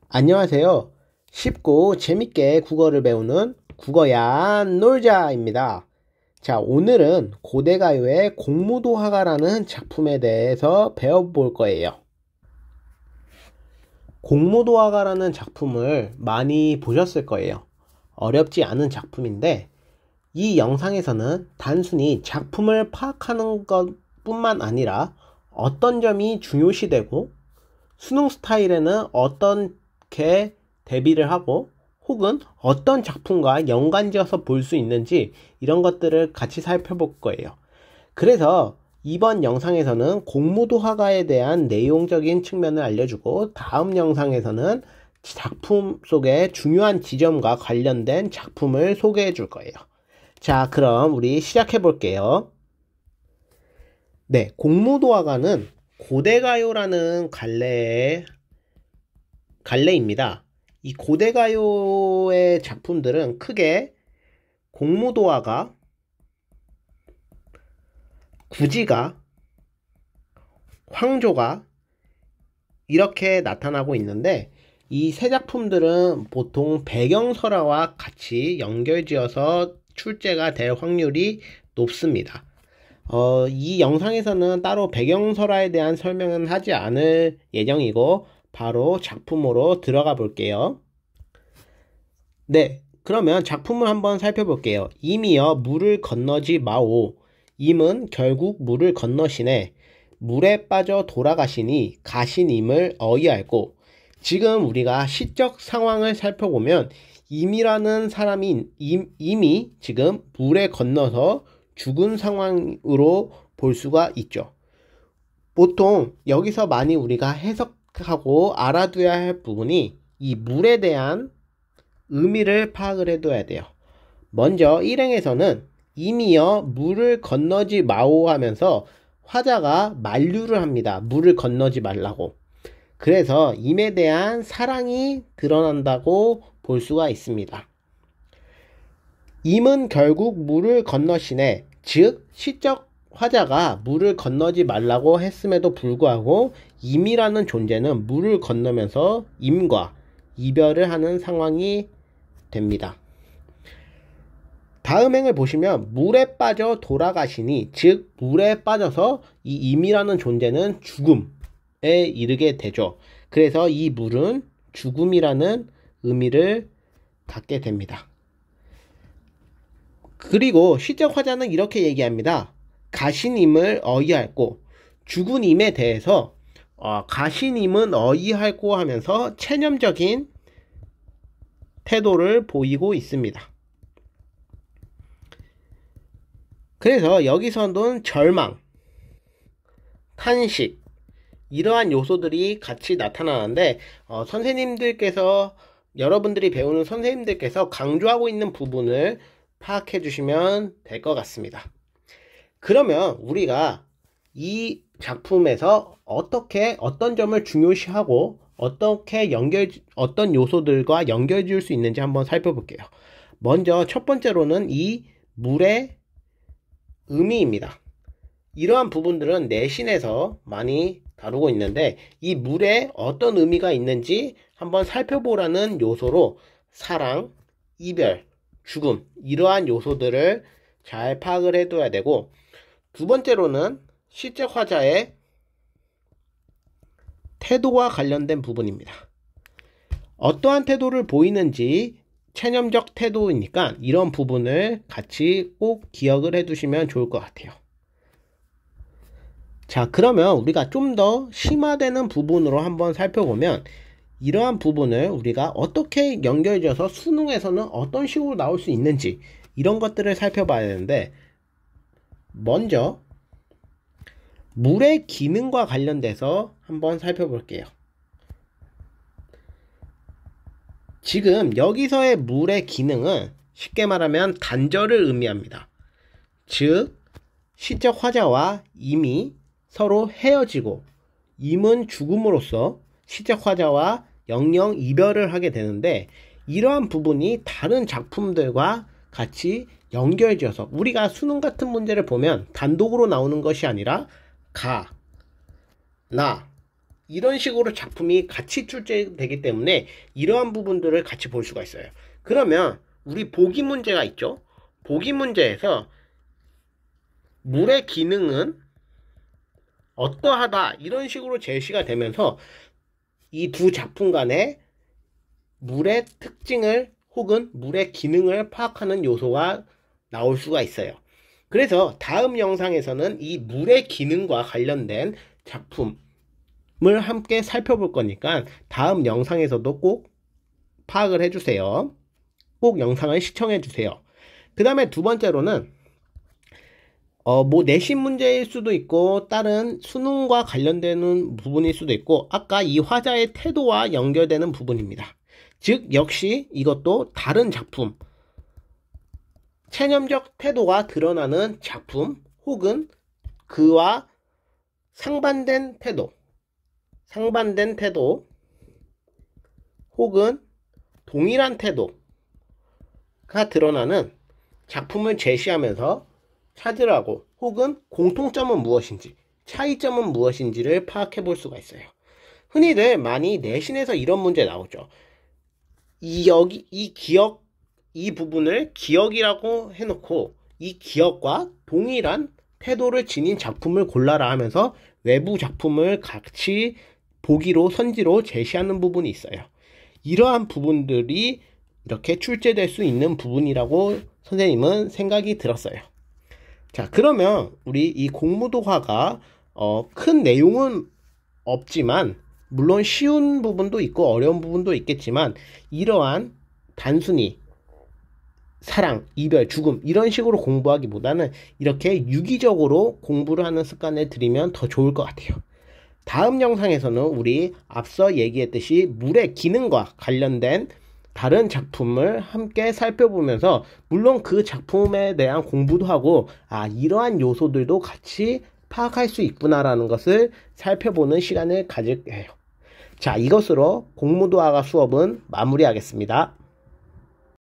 안녕하세요. 쉽고 재밌게 국어를 배우는 국어야 놀자입니다. 자, 오늘은 고대가요의 공무도화가라는 작품에 대해서 배워볼 거예요. 공무도화가라는 작품을 많이 보셨을 거예요. 어렵지 않은 작품인데 이 영상에서는 단순히 작품을 파악하는 것뿐만 아니라 어떤 점이 중요시되고 수능 스타일에는 어떻게 대비를 하고 혹은 어떤 작품과 연관지어서 볼 수 있는지 이런 것들을 같이 살펴볼 거예요. 그래서 이번 영상에서는 공무도화가에 대한 내용적인 측면을 알려주고 다음 영상에서는 작품 속의 중요한 지점과 관련된 작품을 소개해 줄 거예요. 자, 그럼 우리 시작해 볼게요. 네, 공무도화가는 고대가요라는 갈래입니다. 이 고대가요의 작품들은 크게 공무도화가, 구지가, 황조가 이렇게 나타나고 있는데 이 세 작품들은 보통 배경설화와 같이 연결지어서 출제가 될 확률이 높습니다. 이 영상에서는 따로 배경설화에 대한 설명은 하지 않을 예정이고 바로 작품으로 들어가 볼게요. 네, 그러면 작품을 한번 살펴볼게요. 임이여 물을 건너지 마오. 임은 결국 물을 건너시네. 물에 빠져 돌아가시니 가신임을 어이할고. 지금 우리가 시적 상황을 살펴보면 임이라는 사람이 임이 지금 물에 건너서 죽은 상황으로 볼 수가 있죠. 보통 여기서 많이 우리가 해석하고 알아둬야 할 부분이 이 물에 대한 의미를 파악을 해둬야 돼요. 먼저 일행에서는 임이여 물을 건너지 마오 하면서 화자가 만류를 합니다. 물을 건너지 말라고. 그래서 임에 대한 사랑이 드러난다고 볼 수가 있습니다. 임은 결국 물을 건너시네. 즉 시적 화자가 물을 건너지 말라고 했음에도 불구하고 임이라는 존재는 물을 건너면서 임과 이별을 하는 상황이 됩니다. 다음 행을 보시면 물에 빠져 돌아가시니, 즉 물에 빠져서 이 임이라는 존재는 죽음에 이르게 되죠. 그래서 이 물은 죽음이라는 의미를 갖게 됩니다. 그리고 시적 화자는 이렇게 얘기합니다. 가신임을 어이할고, 죽은 임에 대해서 가신임은 어이할고 하면서 체념적인 태도를 보이고 있습니다. 그래서 여기서는 절망, 탄식 이러한 요소들이 같이 나타나는데 선생님들께서 여러분들이 배우는 선생님들께서 강조하고 있는 부분을 파악해 주시면 될 것 같습니다. 그러면 우리가 이 작품에서 어떤 점을 중요시하고 어떤 요소들과 연결 지을 수 있는지 한번 살펴볼게요. 먼저 첫 번째로는 이 물의 의미입니다. 이러한 부분들은 내신에서 많이 다루고 있는데 이 물에 어떤 의미가 있는지 한번 살펴보라는 요소로 사랑, 이별, 죽음 이러한 요소들을 잘 파악을 해둬야 되고, 두 번째로는 시적 화자의 태도와 관련된 부분입니다. 어떠한 태도를 보이는지 체념적 태도이니까 이런 부분을 같이 꼭 기억을 해두시면 좋을 것 같아요. 자, 그러면 우리가 좀 더 심화되는 부분으로 한번 살펴보면 이러한 부분을 우리가 어떻게 연결지어서 수능에서는 어떤 식으로 나올 수 있는지 이런 것들을 살펴봐야 되는데, 먼저 물의 기능과 관련돼서 한번 살펴볼게요. 지금 여기서의 물의 기능은 쉽게 말하면 단절을 의미합니다. 즉 시적 화자와 임이 서로 헤어지고 임은 죽음으로써 시적 화자와 영영 이별을 하게 되는데, 이러한 부분이 다른 작품들과 같이 연결지어서 우리가 수능 같은 문제를 보면 단독으로 나오는 것이 아니라 가, 나, 이런 식으로 작품이 같이 출제되기 때문에 이러한 부분들을 같이 볼 수가 있어요. 그러면 우리 보기 문제가 있죠. 보기 문제에서 물의 기능은 어떠하다 이런 식으로 제시가 되면서 이 두 작품 간의 물의 특징을 혹은 물의 기능을 파악하는 요소가 나올 수가 있어요. 그래서 다음 영상에서는 이 물의 기능과 관련된 작품을 함께 살펴볼 거니까 다음 영상에서도 꼭 파악을 해주세요. 꼭 영상을 시청해주세요. 그 다음에 두 번째로는 뭐 내신 문제일 수도 있고 다른 수능과 관련되는 부분일 수도 있고 아까 이 화자의 태도와 연결되는 부분입니다. 즉 역시 이것도 다른 작품, 체념적 태도가 드러나는 작품 혹은 그와 상반된 태도 혹은 동일한 태도가 드러나는 작품을 제시하면서 찾으라고 혹은 공통점은 무엇인지 차이점은 무엇인지를 파악해 볼 수가 있어요. 흔히들 많이 내신에서 이런 문제 나오죠. 이 부분을 기억이라고 해놓고 이 기억과 동일한 태도를 지닌 작품을 골라라 하면서 외부 작품을 같이 보기로 선지로 제시하는 부분이 있어요. 이러한 부분들이 이렇게 출제될 수 있는 부분이라고 선생님은 생각이 들었어요. 자, 그러면 우리 이 공무도화가 큰 내용은 없지만 물론 쉬운 부분도 있고 어려운 부분도 있겠지만 이러한 단순히 사랑, 이별, 죽음 이런 식으로 공부하기보다는 이렇게 유기적으로 공부를 하는 습관을 들이면 더 좋을 것 같아요. 다음 영상에서는 우리 앞서 얘기했듯이 물의 기능과 관련된 다른 작품을 함께 살펴보면서 물론 그 작품에 대한 공부도 하고 이러한 요소들도 같이 파악할 수 있구나라는 것을 살펴보는 시간을 가질게요. 자, 이것으로 공무도화가 수업은 마무리하겠습니다.